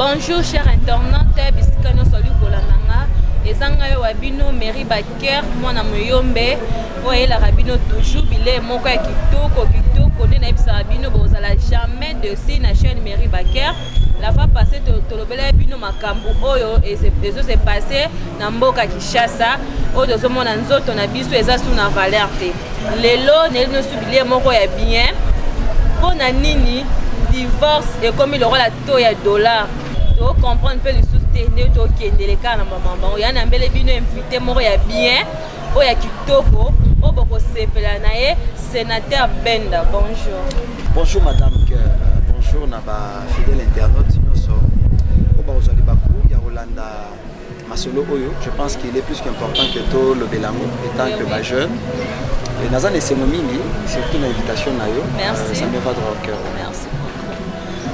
Bonjour chers internautes, bisika no soli kolandanga. Ezanga yo wabino Mary Baker mwana moyombe oyela rabino toujours bile moko ya kitoko nde na ebisa bino bozala jamais de si na chaîne Mary Baker. La fois passée tolobela bino makambo oyo ezo se passé na mboka Kinshasa oyo tozomona nzoto na biso eza sous na valeur te. Lelo nelino subile moko ya bien. Pona nini divorce et comme il aura la taux ya dollar. Tu comprendre un peu les soutenir to kendele kana mama ya na mbele bino invité moko ya bien o ya kitoko o boko sepela na ye sénateur Benda. Bonjour. Bonjour madame, bonjour na ba fidèle internaute nyonso o ba ozali baku ya Rolanda Masolo oyo. Je pense qu'il est plus qu'important que to le belango étant que ba jeune et nazane c'est mingi surtout l'invitation na yo. Merci. Ça me va droit au cœur. Merci.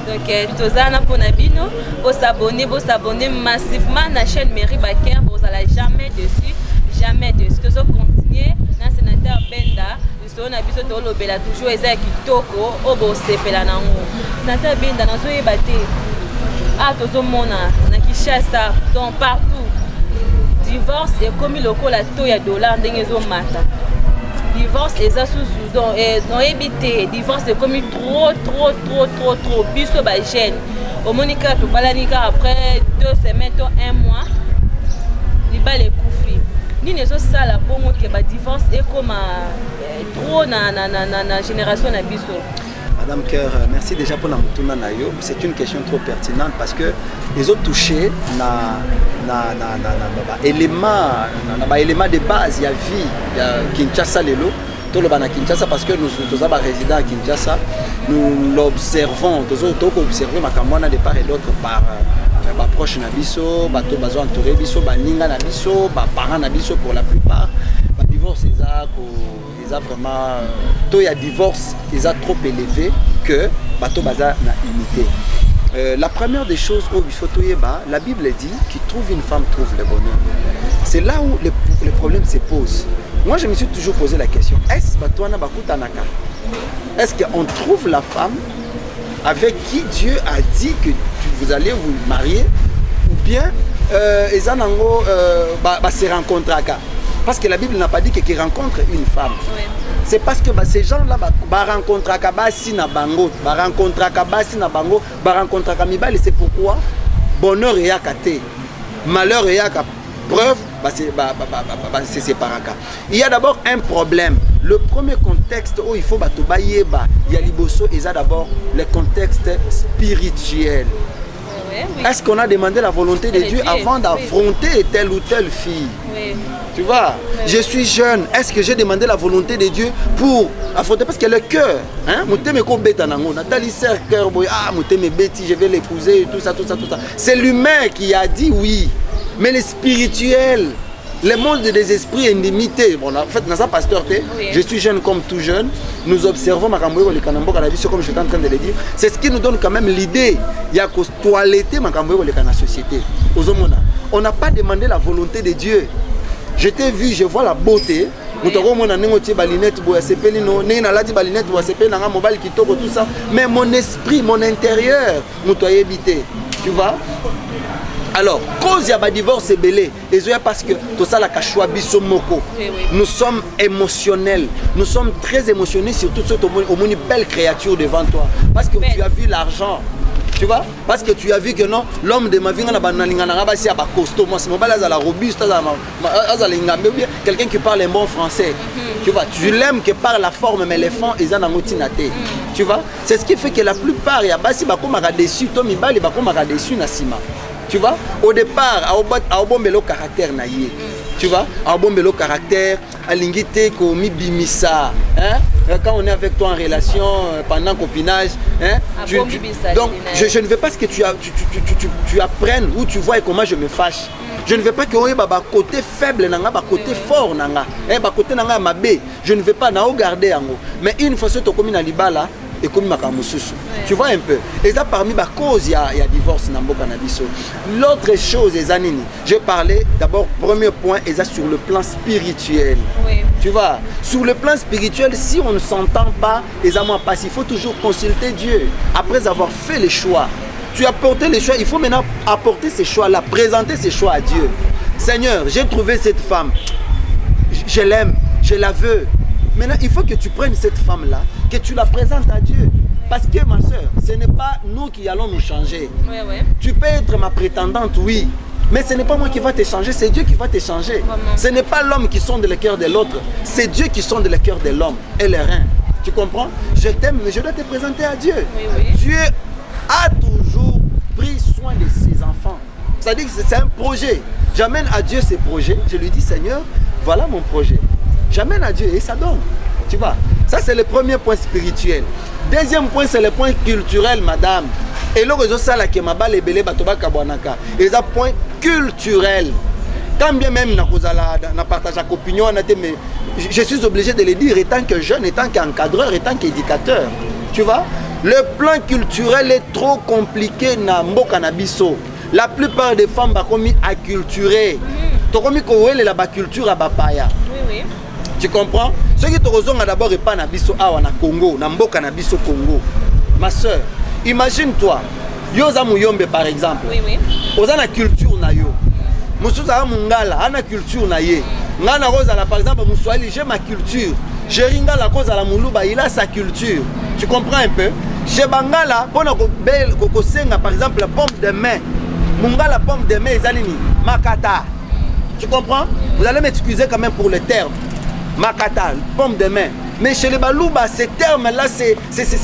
Donc, tozana pour Nabino, vous s'abonner massivement à la chaîne Mary Baker, vous n'allez jamais dessus. Vous continuez dans le sénateur Benda, vous avez toujours été kitoko, ou vous sepela nango. Sénateur Benda, nous avons battu. Ah, tout le monde, na Kinshasa, donc partout. Divorce et comme il y a la toya dollar, n'engezo mata. Divorce et ça sous donc éviter divorce c'est comme trop biso ba gêne au monika to balanika après 2 semaines ou 1 mois li ba les koufi ni nezo sala bongo ke ba divorce et comme trop na génération na biso. Madame Cœur, merci déjà pour la mutuna na yo. C'est une question trop pertinente parce que les autres touchés na élément de base, il y a vie, il y a Kinshasa lelo. Tout le bana Kinshasa parce que nous sommes résidents à Kinshasa, nous l'observons, nous observons makamwana de part et d'autre par proche na biso, bato bazo entouré biso, baninga na biso, parents na biso pour la plupart. Ba divorce ils a vraiment taux ya divorce ils a trop élevé que bato baza na unité. La première des choses où il faut tout la Bible dit qui trouve une femme trouve le bonheur. C'est là où le problème se pose. Moi je me suis toujours posé la question, est-ce qu'on trouve la femme avec qui Dieu a dit que vous allez vous marier ou bien ils se rencontrent? Parce que la Bible n'a pas dit qu'ils rencontrent une femme. Oui. C'est parce que ces gens-là rencontrent Kabasi na bango, rencontrent Kabasi na bango, rencontrent Kamibali. C'est pourquoi bonheur et yakate, malheur et yakate, preuve, c'est séparé. Il y a d'abord un problème. Le premier contexte où il faut il y a liboso, il y a d'abord le contexte spirituel. Oui. Est-ce qu'on a demandé la volonté de Dieu avant d'affronter telle ou telle fille? Oui. Tu vois, je suis jeune. Est-ce que j'ai demandé la volonté de Dieu pour affronter? Parce que le cœur, hein, je vais l'épouser, tout ça. C'est l'humain qui a dit oui. Mais le spirituel, le monde des esprits est limité. Bon, en fait, dans un pasteur, je suis jeune comme tout jeune. Nous observons Makambo le Kanambo Kanabiso comme je suis en train de le dire. C'est ce qui nous donne quand même l'idée. Il y a qu'au toiletter Makambo le Kana société. On n'a pas demandé la volonté de Dieu. Je t'ai vu, je vois la beauté. Mais mon esprit, mon intérieur, tu vois. Alors, cause ya ba divorce belé, parce que tout ça la kashwa biso moko. Nous sommes émotionnels. Nous sommes très émotionnés surtout cette une belle créature devant toi parce que tu as vu l'argent. Tu vois? Parce que tu as vu que non, l'homme de ma vie, costaud, robuste, quelqu'un qui parle un bon français. Tu vois? Tu l'aimes que par la forme, mais les fonds, ils en ont tinaté. Tu vois? C'est ce qui fait que la plupart, il y a basi bakomaka déçu, Tommy Bali bakomaka déçu na sima. Tu vois? Au départ, à bombelo caractère naïe. Tu vois? À bombelo caractère, à l'ingité komi bimisa. Hein? Quand on est avec toi en relation, pendant copinage, hein? Donc je ne veux pas que tu apprennes ou tu vois comment je me fâche. Je ne veux pas que tu aies un côté faible, un côté fort, un côté mabé. Je ne veux pas garder. Mais une fois que tu as commis dans l'ibala, et comme tu vois un peu. Et ça parmi les causes, il y a divorce dans le Nabiso. L'autre chose, je parlais d'abord, premier point, et ça sur le plan spirituel. Oui. Tu vois, sur le plan spirituel, si on ne s'entend pas, il faut toujours consulter Dieu. Après avoir fait le choix, tu as porté les choix, il faut maintenant apporter ces choix-là, présenter ces choix à Dieu. Seigneur, j'ai trouvé cette femme, je l'aime, je la veux. Maintenant, il faut que tu prennes cette femme-là, que tu la présentes à Dieu. Parce que ma soeur, ce n'est pas nous qui allons nous changer. Tu peux être ma prétendante, oui. Mais ce n'est pas moi qui va te changer, c'est Dieu qui va te changer. Ce n'est pas l'homme qui sonde le cœur de l'autre, c'est Dieu qui sonde le cœur de l'homme et les reins. Tu comprends? Je t'aime, mais je dois te présenter à Dieu. Dieu a toujours pris soin de ses enfants. C'est-à-dire que c'est un projet. J'amène à Dieu ses projets. Je lui dis, Seigneur, voilà mon projet. J'amène à Dieu et ça donne. Tu vois? Ça, c'est le premier point spirituel. Deuxième point, c'est le point culturel, madame. Et là, c'est un point culturel. Quand bien même je partage l'opinion, je suis obligé de le dire étant que jeune, étant qu'encadreur, étant qu'éducateur. Tu vois? Le plan culturel est trop compliqué dans mboka na biso. La plupart des femmes sont acculturées. Tu comprends la culture à bapaya. Oui. Tu comprends? Ceux qui te rejoignent d'abord et pas na biso awa na Congo, na mboka na biso Congo. Ma soeur, imagine-toi, Yoza Muyombe par exemple. Oui. Oza na culture na yo. Musuza mungala, ana culture na ye. Ngana rozala par exemple Muswali, j'ai ma culture. Jeringa la cause à la Muluba, il a sa culture. Tu comprends un peu? Chez Bangala, pour kokosenga par exemple la pomme de main. Mungala pomme de main ezalini makata. Tu comprends? Vous allez m'excuser quand même pour le terme. Makata, pomme de main. Mais chez les Balouba, ces termes-là, c'est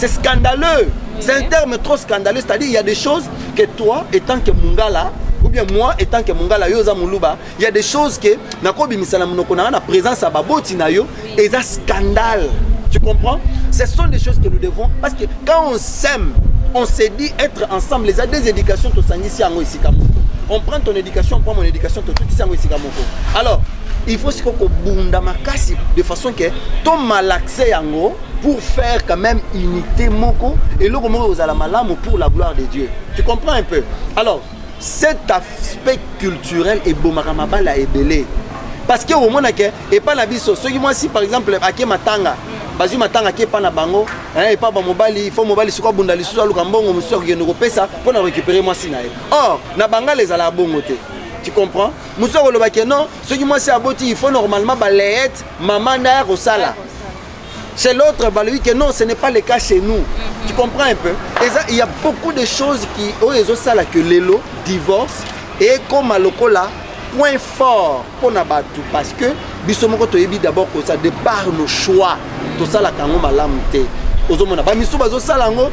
scandaleux. C'est un terme trop scandaleux. C'est-à-dire il y a des choses que toi, étant que Mungala, ou bien moi, étant que Mungala, Yoza Muluba, il y a des choses que Nakobi Misala Munokona, la présence à Baboti Nayo, et ça scandale. Tu comprends? Ce sont des choses que nous devons. Parce que quand on s'aime, on s'est dit être ensemble. Les deux éducations, on prend ton éducation, on prend mon éducation, alors, il faut que bunda makasi de façon que ton malaxé yango pour faire quand même unité moko et le moment aux alamalamu pour la gloire de Dieu. Tu comprends un peu? Alors, cet aspect culturel est bomaramabala et belé. Parce que au moment que et pas la biso, ceux qui moi si par exemple à Kematanga, bazu matanga ke pa na bango, et pas ba mobali, il faut mobali siko bunda lisusu aluka mbongo monsieur qui nous repesa pour récupérer moi si nae. Or, na banga les ala bongote. Tu comprends? Monsieur Olobake non, ceux qui moi c'est aboti, il faut normalement balayette maman na rosala. Chez l'autre, lui que non, ce n'est pas le cas chez nous. Tu comprends un peu? Et ça, il y a beaucoup de choses qui ont ça que l'élo, divorce et comme à l'okola, point fort pour Nabatu parce que bisomoko toyebi d'abord que ça de par nos choix, tout ça la kango malamte. Ozomona ba miso bazo salango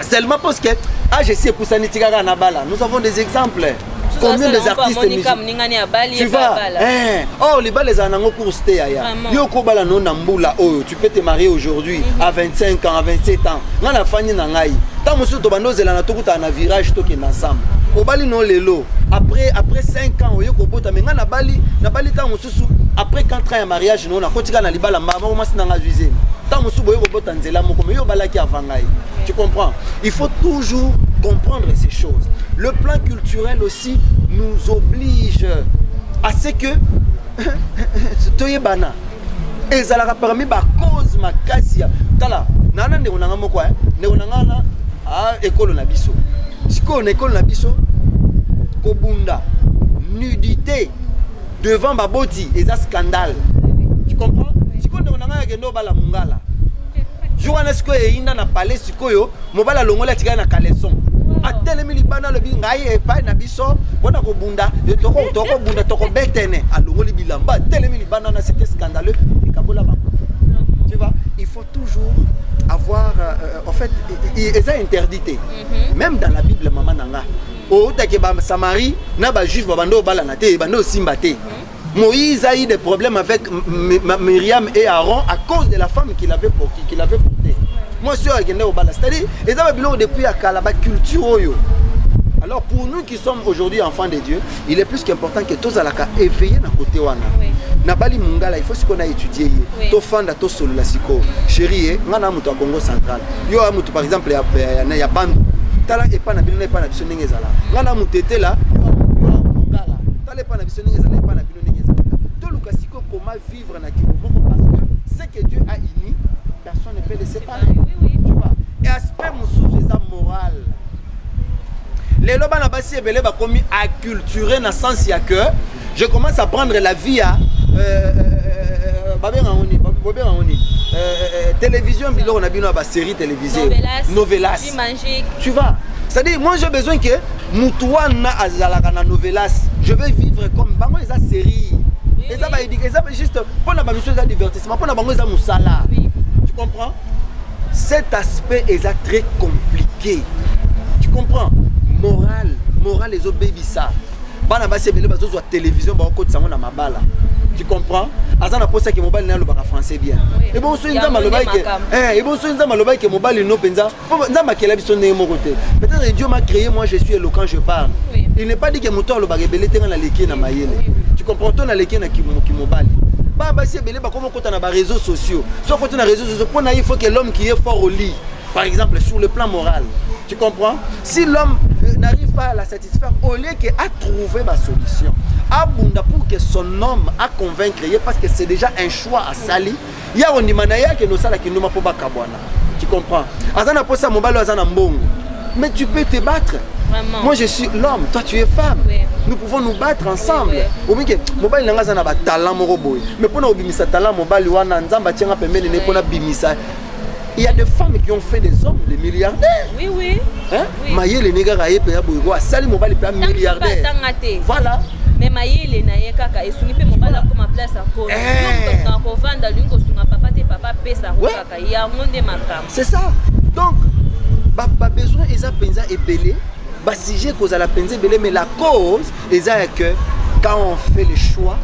seulement parce que je sais pour ça nitigara na bala. Nous avons des exemples. Combien des artistes tu vas oh les balles les anango course ya yo ko bala no nambula oh tu peux te marier aujourd'hui à 25 ans à 27 ans ngana fani na ngai ta musu to bandozela na tokuta na virage to ke ensemble obali no lelo après 5 ans yo ko bota menga na bali ta mususu après 4 ans ya mariage no na kotika na libala mama masi na nga juize ta musu boyo ko bota nzela moko me yo balaki avangai. Tu comprends? Il faut toujours comprendre ces choses. Le plan culturel aussi nous oblige à ce que toyebana et ça l'a permis par cause ma kasia tala nana ne onanga moko ne onanga na école na biso siko na école na biso ko bunda nudité devant baboti et ça scandale. Tu comprends? Siko ne onanga ke ndo bala mungala Joana siko e inda na palais sikoyo mobala longola tika na caleçon atelemi libana lobi ngai epai na biso bona ko bunda toko bunda toko betene alongoli bilamba atelemi libana na c'était scandaleux et kabola ba. Tu vois, il faut toujours avoir en fait ils ont interdité même dans la Bible maman nanga o take ba Samarie na ba juif ba bando bala na te bando simba te. Moïse a eu des problèmes avec Myriam et Aaron à cause de la femme qu'il avait portée. Moi, je suis au bala. C'est-à-dire, et ça va bien depuis à la culture. Alors, pour nous qui sommes aujourd'hui enfants de Dieu, il est plus qu'important que tous allons éveiller dans côté wana. Nabali mungala, il faut ce qu'on a étudié. To fanda to solo la siko. Chérie, ngana mutu à Congo central. Yo amutu par exemple ya bandu. Tala et pas na bino pas na biso ngezala. Ngana mutu était là. Mungala. Tala pas na biso ngezala pas na bino. Comment vivre dans Kibomoko parce que ce que Dieu a uni, personne ne peut les séparer. Tu vois. Et aspect moral. Les lobana basi ebele ba komi acculturé na sens ya que je commence à prendre la vie à télévision bilo on a bien ba série télévisée novelas tu vois, c'est-à-dire moi j'ai besoin que mutuana azalaka na novelas, je veux vivre comme bango eza série eza ba eza juste pour na ba mission eza divertissement, pour na bango eza musala, tu comprends. Cet aspect est très compliqué, tu comprends. Moral les autres baby ça bana basi ebele bazo zo télévision ba ko tsango na mabala, tu comprends. Azana posa que mobile na lo ba français bien et bon so nza maloba ke et bon so nza maloba ke mobile no penza nza makela biso ne mo côté. Peut-être Dieu m'a créé, moi je suis éloquent, je parle. Il n'est pas dit que moto lo ba rebelle tenga na leki na mayele, tu comprends. To na leki na ki mobile ba basi ebele ba comme kota na ba réseaux sociaux, so kota na réseaux sociaux pour na il faut que l'homme qui est fort au lit, par exemple sur le plan moral, tu comprends. Si l'homme n'arrive pas à la satisfaire, au lieu qu'à trouver ma solution, à Bunda pour que son homme a convaincre, parce que c'est déjà un choix à sali, il y a un dimanaya qui nous sala qui nous m'a pas kabwana, tu comprends. Azana posa mobile azana mbongo, mais tu peux te battre. Vraiment. Moi je suis l'homme, toi tu es femme. Nous pouvons nous battre ensemble. Au moins que mobile nanga zana ba talent moko boy, mais pour na obimisa talent mobile wana nzamba tianga pembeni ne pour na bimisa. Il y a des femmes qui ont fait des hommes, des milliardaires. Oui. Hein? Oui. Maïe nega raye pe ya boygo, sali mobile pe milliardaire. Voilà. Mais maïe le na ye kaka esungi pe mobile comme place à cause. Donc ko vanda lingo sunga papa te papa pesa kaka ya monde makam. C'est ça. Donc ba besoin eza penza ebele, ba sujet cause la penza ebele, mais la cause eza que quand on fait le choix,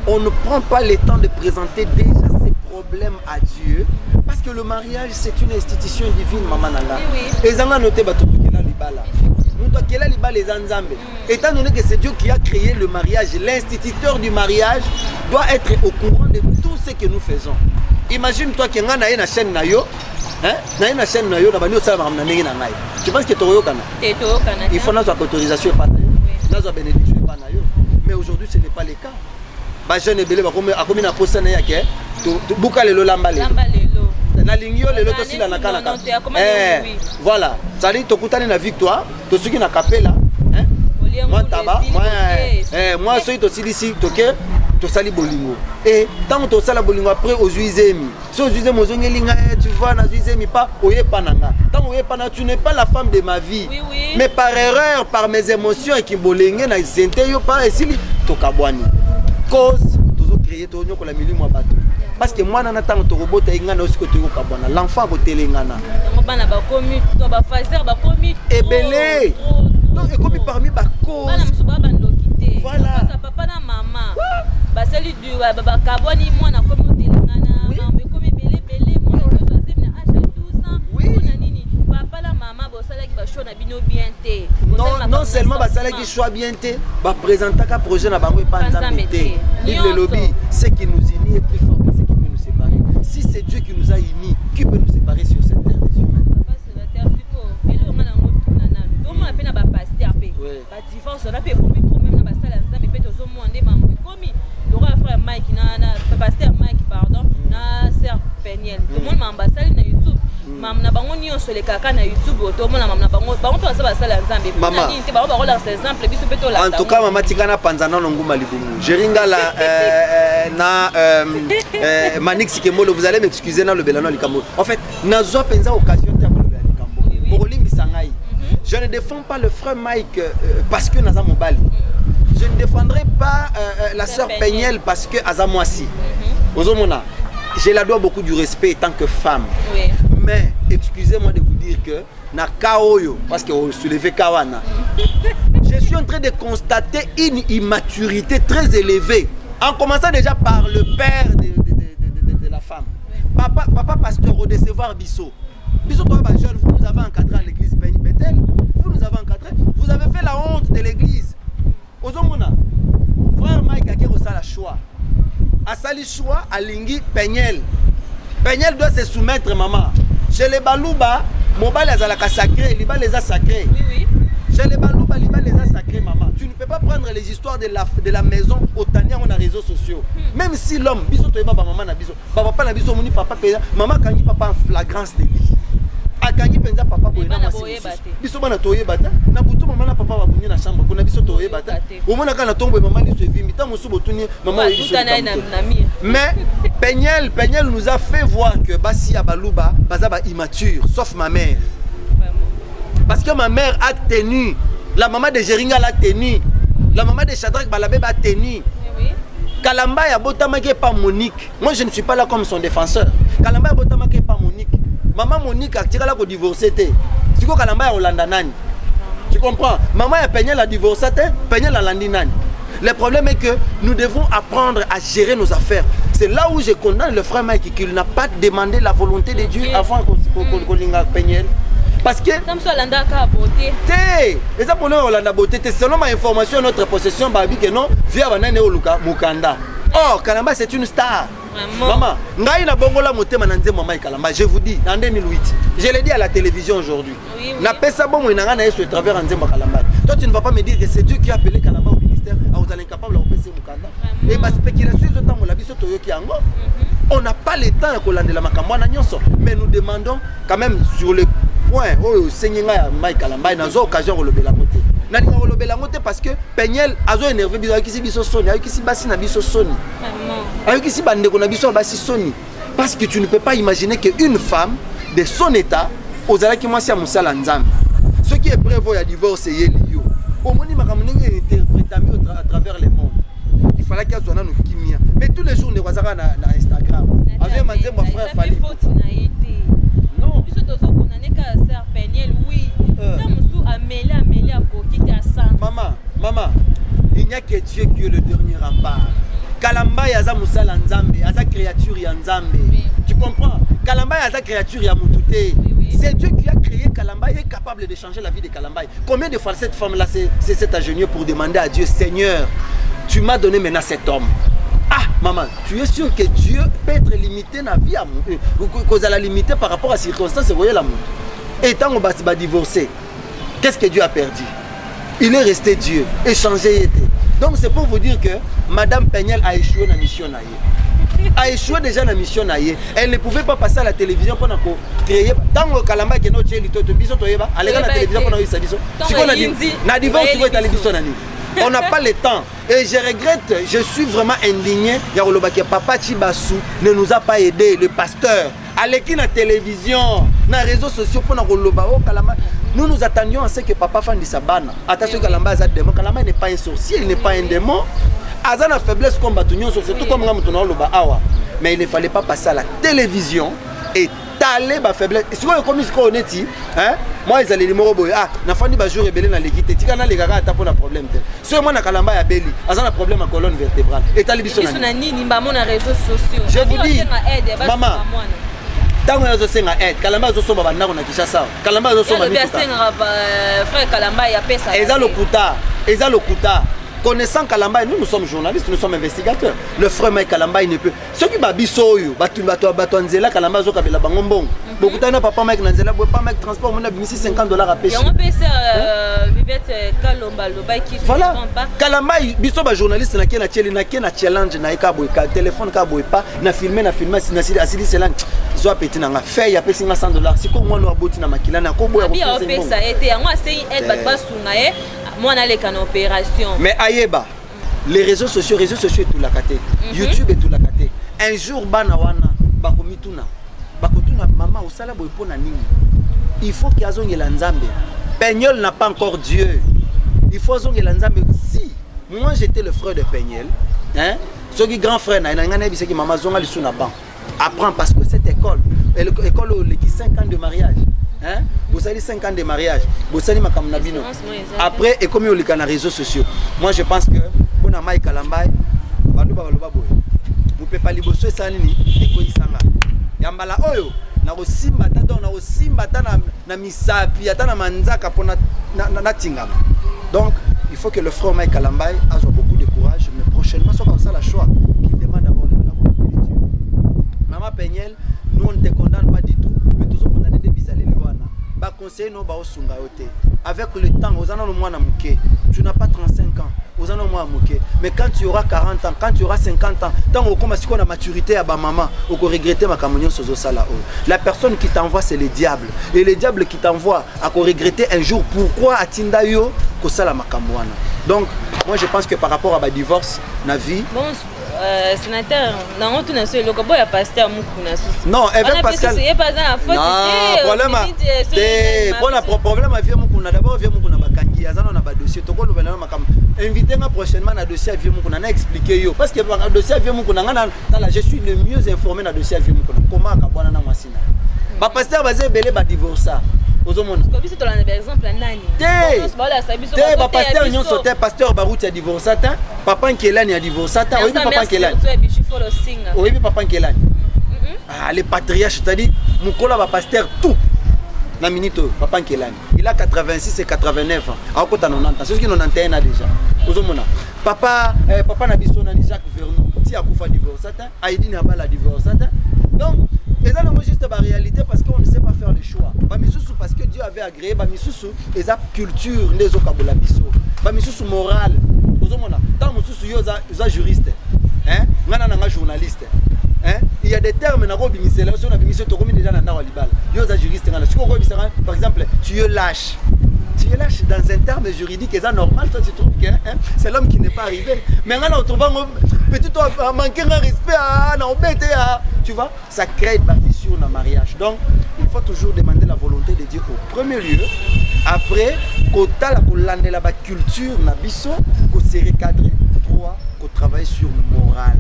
on ne prend pas le temps de présenter déjà ses problèmes à Dieu. Parce que le mariage, c'est une institution divine, maman Nala. Et Zanga noté Batokela Libala. Mutokela Libala les Anzambe. Étant donné que c'est Dieu qui a créé le mariage, l'instituteur du mariage doit être au courant de tout ce que nous faisons. Imagine-toi qu'il y a une chaîne Nayo. Une chaîne Nayo, tu penses que tu es il faut notre autorisation pas notre bénédiction pas Nayo. Mais aujourd'hui, ce n'est pas le cas. Bah jeune belé ba comme a comme na posa na yake to buka lelo lamba lelo na lingio lelo to sila na kana voilà ça dit to kutani na victoire to suki na capella moi taba moi so to silisi to ke to sali bolingo et tant to sala bolingo après aux uizemi so uizemi ozongelinga tu vois na uizemi pas oye pananga tant oye pana tu n'es pas la femme de ma vie mais par erreur par mes émotions et qui bolenge na zente yo pas esili to kabwani cause toujours créer to nyoko la milieu moi bato parce que moi nana tango to robot ingana aussi ko to kabwana l'enfant ko telengana ngo bana ba komi to ba fazer ba komi ebele donc et comme parmi ba cause bana msuba ba ndokité voilà ça papa na maman ba seli du ba kabwani moi na komi telengana mambe komi belé moi to so na âge à 12 ans na nini papa la maman bo sala ki ba show na bino bien té non seulement ba sala ki choix bien té ba présenter ka projet na bango pas nzambité le lobby ce qui nous unit est plus fort que ce qui peut nous séparer. Si c'est Dieu qui nous a unis, qui peut nous séparer sur cette terre des humains? Papa c'est la terre suko et là on a un nana donc on appelle na ba pasteur pe ba divorce on a pe commis trop même na ba sala nzambe pe to zo monde mambo commis le roi frère Mike na pasteur Mike pardon na sœur Peniel tout le monde m'a ambassade na YouTube mam na bango nyonso le kaka na YouTube to mona mam na bango to sa ba sala nzambe na nini te bango ba rola exemple biso pe to la en tout cas mama tikana panzana no nguma libumu jeringa la na Manix Kemolo vous allez m'excuser na le belano likambo en fait nazo penza occasion te ko le likambo bolimbi sangai je ne défends pas le frère Mike parce que naza mobali je ne défendrai pas la sœur Peniel parce que azamwasi ozomona je la dois beaucoup du respect en tant que femme. Oui. Mais excusez-moi de vous dire que na kaoyo parce que vous soulevez kawana. Je suis en train de constater une immaturité très élevée en commençant déjà par le père de la femme. Papa pasteur au décevoir Bissot. Bissot toi jeune vous nous avez encadré à l'église Bethel. Vous nous avez encadré, vous avez fait la honte de l'église. Ozomona. Frère Mike Akero ça la choix. Asali choix à Lingui Peniel. Peniel doit se soumettre maman. Chez les Balouba, mobile azalaka sacré, liba les a sacrés. Oui. Chez les Balouba, liba les a sacrés maman. Tu ne peux pas prendre les histoires de la maison au tania on a réseaux sociaux. Même si l'homme, biso to maman na biso, papa na biso moni papa maman kangi papa en flagrance délit. akangi penza papa boye na mwasi biso bana toyeba te na butu mama na papa babunye na chambre kuna biso toyeba te omona kana tombe mama liso evimbi tango so botuni mama liso mais Peniel nous a fait voir que basi ya baluba baza ba immature sauf ma mère parce que ma mère a tenu la maman de Jeringa a tenu la maman de Shadrach Balabé a tenu Kalamba ya botamaki pas Monique. Moi je ne suis pas là comme son défenseur. Kalamba ya botamaki pas Monique. Maman Monique a tiré là pour divorcer. Tu vois Kalamba ya Olanda nani. Tu comprends? Maman ya Peniel a divorcé, Peniel a landi nani. Le problème est que nous devons apprendre à gérer nos affaires. C'est là où je condamne le frère Mike qu'il n'a pas demandé la volonté de Dieu avant qu'on linga Peniel. Parce que comme ça Olanda ka beauté. Et ça pour nous Olanda beauté, selon ma information notre possession babi que non via banane oluka Mukanda. Or Kalamba c'est une star. Maman, ngai na bongola motema na nzembo Mike Kalamba, je vous dis en 2008. Je l'ai dit à la télévision aujourd'hui. Na pesa bongo inanga na yeso travers nzembo Kalamba. Toi tu ne vas pas me dire que c'est Dieu qui a appelé Kalamba au ministère, à vous allez incapable de passer Mukanda. Et ma spéculation de temps la biso toyoki yango. On n'a pas le temps de colonder la makambo na nyonso, mais nous demandons quand même sur le point oh senyenga ya Mike Kalamba na zo occasion de lobela moté. Na linga lobela moté parce que Peniel azo énervé biso akisi biso soni, akisi basi na biso soni. Akisi bande ko na biso basi soni parce que tu ne peux pas imaginer que une femme de son état ozala ki mwasi ya musala nzambe. Ce qui est prévu ya divorce yeli yo. Au moni makambo ndenge interprétami à travers le monde. Il fallait qu'il soit nous kimia. Mais tous les jours, on est na Instagram. Avec ma frère Fali. Non. Maman, il n'y a que Dieu qui est le dernier rempart. Kalamba yaza musala nzambe, yaza créature ya nzambe. Tu comprends? Kalamba yaza créature ya mututé. C'est Dieu qui a créé Kalamba et est capable de changer la vie de Kalamba. Combien de fois cette femme là s'est agenouillée pour demander à Dieu, Seigneur, tu m'as donné maintenant cet homme. Ah, maman, tu es sûr que Dieu peut être limité dans la vie à moi? Qu'on a la limité par rapport à ces circonstances, vous voyez l'amour. Et tant qu'on va divorcer, qu'est-ce que Dieu a perdu? Il est resté Dieu, échangé. Donc c'est pour vous dire que Madame Peniel a échoué dans la mission. A échoué déjà dans la mission. Elle ne pouvait pas passer à la télévision pour créer. Tant que Kalamba qui est notre chéri, aller à la télévision pour créer sa vision. Si on a dit, na divorce sur la télévision. On n'a pas le temps. Et je regrette, je suis vraiment indigné. Papa Chibassou ne nous a pas aidé, le pasteur. Allez qui la télévision, dans les réseaux sociaux pour nous nous attendions à ce que papa fasse sa banne. Attention, Kalamba est un démon. Kalamba n'est pas un sorcier, il n'est pas un démon. Azana a faiblesse comme Batunion, surtout comme Awa. Mais il ne fallait pas passer à la télévision et taler ma faiblesse. Si vous comme on est dit, hein, moi ils allaient les moroboy. Ah, na fandi ba jour rebelle na l'équité. Tika na les gars à taper un problème. Si moi na Kalamba ya Beli, azana un problème à colonne vertébrale. Et talibiso na ni ba mon réseaux sociaux. Je vous dis, maman. Tant que je aide, Kalamba zo somba banda na Kinshasa. Kalamba zo somba mituka. Frère Kalamba ya pesa. Eza lokuta. Connaissant Kalamba, nous sommes journalistes, nous sommes investigateurs. Le frère Mike Kalamba, il ne peut. Ceux qui babiso yo, batuanzela Kalamba zo kabela bangombong. Beaucoup de papa Mike Nanzela, pas Mike transport, on a mis $50 à payer. On peut Vivette Kalomba Loba qui voilà. Kalamba, biso ba journaliste na kena challenge na eka boy ka téléphone ka boy pas na filmer na asili selang. Zo apeti na fait ya pesi $100. Siko moi no aboti na makila na ko boy aboti. Bien pesa été yango asei aide bat basunga e moi na leka na opération. Mais ayeba les réseaux sociaux et tout la kate. YouTube et tout la kate. Un jour bana wana bakomituna. Bakotuna maman osala boy pona nini. Il faut qu'il y ait la nzambe. Peniel n'a pas encore Dieu. Il faut que la nzambe. Si moi j'étais le frère de Peniel, hein, ce qui grand frère na ngana biseki maman zonga lisu na ban. Apprends parce que cette école qui 5 ans de mariage. Hein? Vous avez 5 ans de mariage. Vous avez ma nabino. Après, et comme il y a les réseaux sociaux, moi je pense que pour na Mike Kalamba, vous ne pouvez pas liboso ça ni et quoi isanga. Yambala oyo na osimba tata na osimba tata na misapi ata na manzaka pour na tingama. Donc il faut que le frère Mike Kalamba ait beaucoup de courage, mais prochainement ça va ça la choix qu'il demande d'abord la volonté de Dieu. Maman Peniel, nous on ne te condamne pas du tout, mais tous on a des bisalé. Ba conseiller no ba osunga yote. avec le temps, tu n'as pas 35 ans. Mais quand tu auras 40 ans, quand tu auras 50 ans, tant qu'on commence à la maturité à maman, on va regretter ma camion sur ça. La personne qui t'envoie, c'est le diable. Et le diable qui t'envoie à regretter un jour pourquoi à Tindayo que ça la makamwana. Donc, moi je pense que par rapport à ma divorce, na vie. Bon, sénateur, non, tu n'as pas le combat, il y a pasteur Moukouna. Non, avec Pascal. Non, problème à Moukouna. D'abord, Moukouna Bakangi, Azano na ba dossier. Toko le venant makam. Invitez-moi prochainement na dossier à Moukouna, na expliquer yo. Parce que le dossier à Moukouna, je suis le mieux informé na dossier à Moukouna. Comment Kabwana na Mwasina. Ba pasteur basé belé ba divorcer. Ozomona. Parce que tu as un exemple à nani. Pasteur Barouti a divorcé. Papa Nkelani a divorcé. Oui, papa Nkelani. Oui, papa Nkelani. Ah, les patriarches, c'est-à-dire, Moukola va pasteur tout. Na minito, papa Nkelani. Il a 86 et 89 ans. À côté de 90 ans. C'est ce qu'il en a déjà. Ozomona. Papa Nabiso Nani Jacques Vernon. Si a Koufa divorcé. Aïdi Nabala divorcé. Donc, et ça, c'est juste la réalité parce qu'on ne sait pas faire le choix. Parce que Dieu avait agréé, et ça culture, les morale. Tant que juriste, journaliste. Il y a des termes par exemple, tu es lâche. Tu es lâche dans un terme juridique, c'est normal, toi tu trouves que c'est l'homme qui n'est pas arrivé. Mais maintenant, on trouve petit manquer un respect, tu vois, ça crée une fissure dans le mariage. Donc, il faut toujours demander la volonté de Dieu au premier lieu. Après, quand tu as la culture, qu'on se recadrer, trois, qu'on travaille sur le moral.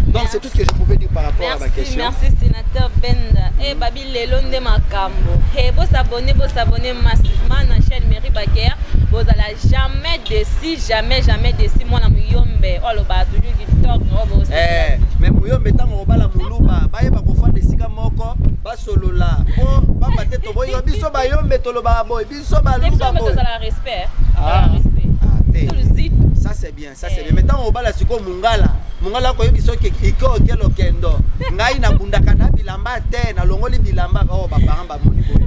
Donc c'est tout ce que je pouvais dire par rapport à ma question. Merci sénateur Benda. Et Babi Lelonde Makambo. Et vous abonnez massivement à la chaîne Merry Baker. Vous n'allez jamais décis, jamais décis. Moi la Muyombe. Oh le bas toujours qui toque. Mais Muyombe tant on va la muluba. Baye ba kofan de sika moko. Ba solo la. Oh ba pate to boy. Biso ba yombe to lo ba boy. Biso ba luba boy. Ça la respect. Ça c'est bien, ça c'est bien. Maintenant on va la siko mungala. Mungala ko yebiso ke iko kelo kendo. Ngai na bundaka na bilamba te na longoli bilamba oh ba parents ba moni boy.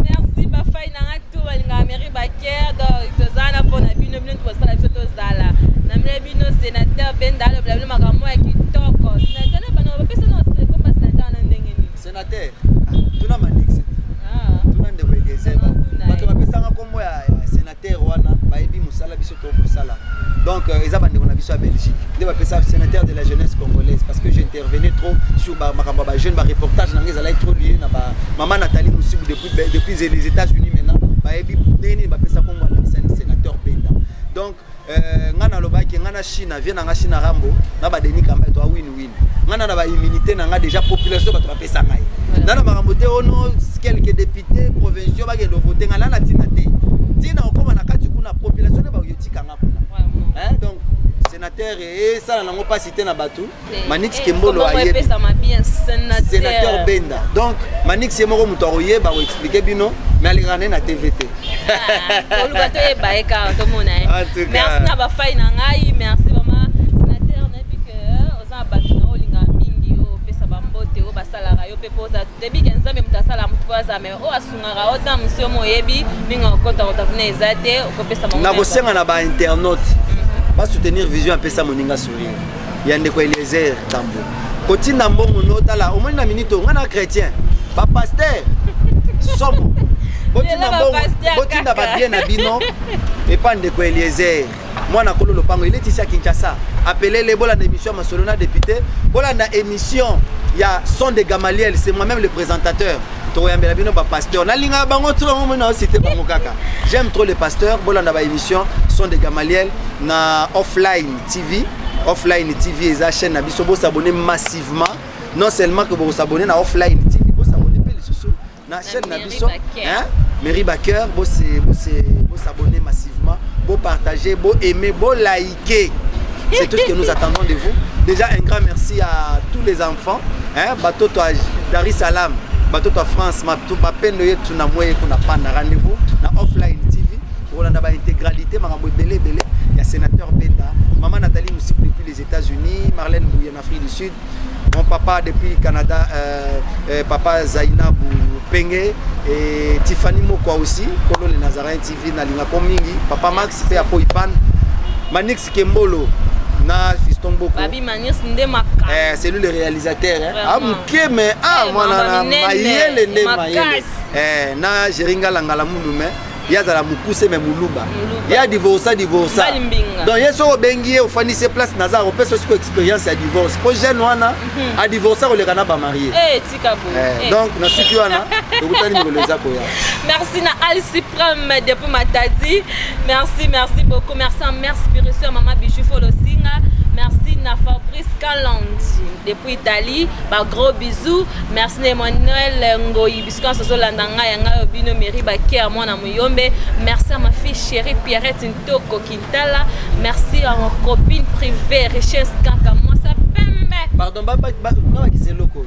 Merci ba fay na ngatu balinga Merry Baker donc tozana pona bino bino to sala biso tozala. Na mle bino sénateur Benda le blabla makambo ya kitoko. Sénateur na bana ba pesa no ko pas sénateur na ndenge ni. Sénateur, tuna manix. Tuna ndeko elezeba. Bato ba pesa ngakombo ya sénateur wana baebi musala biso to musala. Donc, ils ont bandé mon avis sur la Belgique. Je suis sénateur de la jeunesse congolaise parce que j'intervenais trop sur ma jeune reportage. Ils allaient trop liés. Maman Nathalie Moussibou depuis les États-Unis maintenant. Je suis sénateur Benda. Donc, ngana lobaki ngana Chine vient na Chine Rambo na ba deni kamba to win-win. Ngana na ba immunité na déjà population ba to pesa ngai. Nana marambote ono quelques députés provinciaux ba ke voter ngala na tinate. Tina okoma na kati kuna population ba yotika ngapuna. Donc, sénateur et ça n'a pas cité Nabatou. Manix Kembolo a été sénateur Benda. Donc, Manix Kembolo Moutoroye va expliquer bino, mais elle est na TVT. Merci Naba Fay Nangai, merci maman. Sénateur, n'a vu que aux abattements, Olinga Mingi, au Pesabambote, au Basalara, au Peposa, début qu'un zame Mtasala Mutwaza, mais au Asungara, au Dam, monsieur Moyebi, Minga, au Kota, au Tavne Zate, au Pesabambote. Nabosenga na ba internaute. Pas soutenir vision à pesa moninga sourire. Il y a ndeko Eliezer Tambo. Koti ndambongo notala au moins na minito ngana chrétien. Pas pasteur. Somo. Koti ndambongo koti ndaba bien na bino et pas ndeko Eliezer. Moi na kolo lopango il est ici à Kinshasa. Appelez les bola d'émission Masolona député. Bola na émission il y a Son de Gamaliel, c'est moi-même le présentateur. Pasteur. J'aime trop les pasteurs. Bolanda émission Son de Gamaliel na Offline TV. Offline TV et la chaîne Nabiso vous s'abonner massivement. Non seulement que vous s'abonner na Offline TV, vous s'abonner na chaîne Nabiso. Merry Baker, vous s'abonner massivement, vous partager, vous aimer, vous liker. C'est tout ce que nous attendons de vous. Déjà un grand merci à tous les enfants. Bateau à Dar es Salaam. Bateau à France, ma peine de tout na moye qu'on a pas rendez-vous na Offline TV. On a ba intégralité, marambo belé. Il y a sénateur Benda, maman Nathalie Moussibou depuis les États-Unis, Marlène Bouye en Afrique du Sud. mon papa depuis Canada, papa Zainabou Penge et Tiffany Mokwa aussi, Kolo le Nazarene TV na linga komingi, papa Max fait apo Ipan, Manix Kembolo na Fiston Boko. Babi Manix ndema. C'est lui le réalisateur hein. Ah mouké mais moi na mayele ne mayele. Na Jeringa Langala Mulume. Il y a la mukuse mais muluba. Il y a divorce. Donc il y a ce bengi au fani se place Nazar on peut ce expérience à divorce. Pour jeune wana à divorcer on les kana pas marié. Donc na suki wana merci na Al Supreme depuis Matadi. Merci beaucoup. Merci à mère spirituelle maman Bichou Folosinga. Merci na Fabrice Kalandi depuis Italie. Bah gros bisous. Merci na Emmanuel Ngoyi biscuit so landanga yanga bino mairie bakia moi na muyombe. Merci à ma fille chérie Pierrette Ntoko Quintala. Merci à ma copine privée Richesse Kaka. Moi ça pembe. Pardon, qui c'est loco.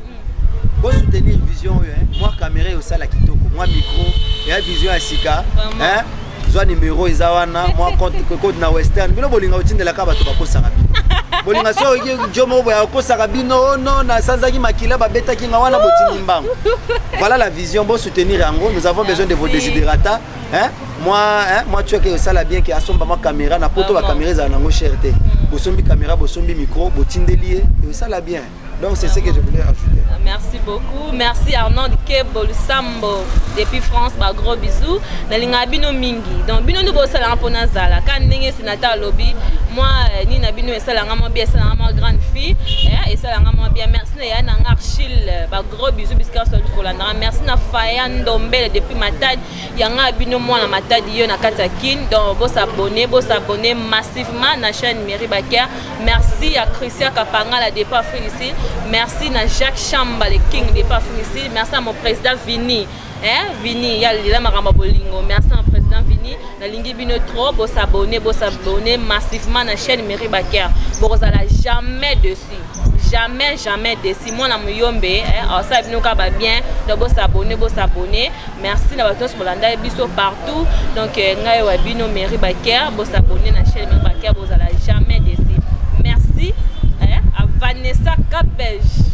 Pour soutenir vision, moi caméra au sala kitoko, moi micro, et vision à Sika. Hein? Soit numéro Izawana, moi compte na Western. Bino bolinga utinde la kaba to ba ko sarabi. Bolinga so jomo ba ko sarabi no na sanzaki makila ba beta ki ngawana botini mbango. Voilà la vision pour soutenir yango. Nous avons besoin de vos desiderata. Hein? Moi tu es que ça la bien qui asomba ma caméra na poto ba caméra za nango cherté. Bosombi caméra, bosombi micro, botindelier et ça la bien. Donc c'est ce que je voulais ajouter. Merci beaucoup. Merci Arnaud Kebol Sambo depuis France. Bah gros bisous. Nalinga bino mingi. Donc bino nous bossa la pona zala. Quand ndenge sénateur lobby, moi ni na bino ça la ngamo bien, ça la ngamo grande fille et ça la ngamo bien. Merci na na Archil. Bah gros bisous biscuit sur Rolanda. Merci na Fayan Dombele depuis Matadi. Yanga bino moi na Matadi yo na Katakin. Donc bossa abonner massivement na chaîne Mairie Bakia. Merci à Christian Kapanga la départ ici. Merci à Jacques Chamba, le king des parfums ici. Merci à mon président Vini. Vini, il y a le Bolingo. Merci à mon président Vini. Na lingi bino trop, vous s'abonner massivement à la chaîne Mairie Bakia. Vous n'allez jamais dessus. Jamais dessus. Moi, je suis ça bien. Donc, vous s'abonner. Merci à tous pour l'anda biso partout. Donc, vous bino Mairie Bakia. Vous s'abonner à la chaîne Mairie Bakia. Vous n'allez jamais dessus. Merci. Vanessa Capège.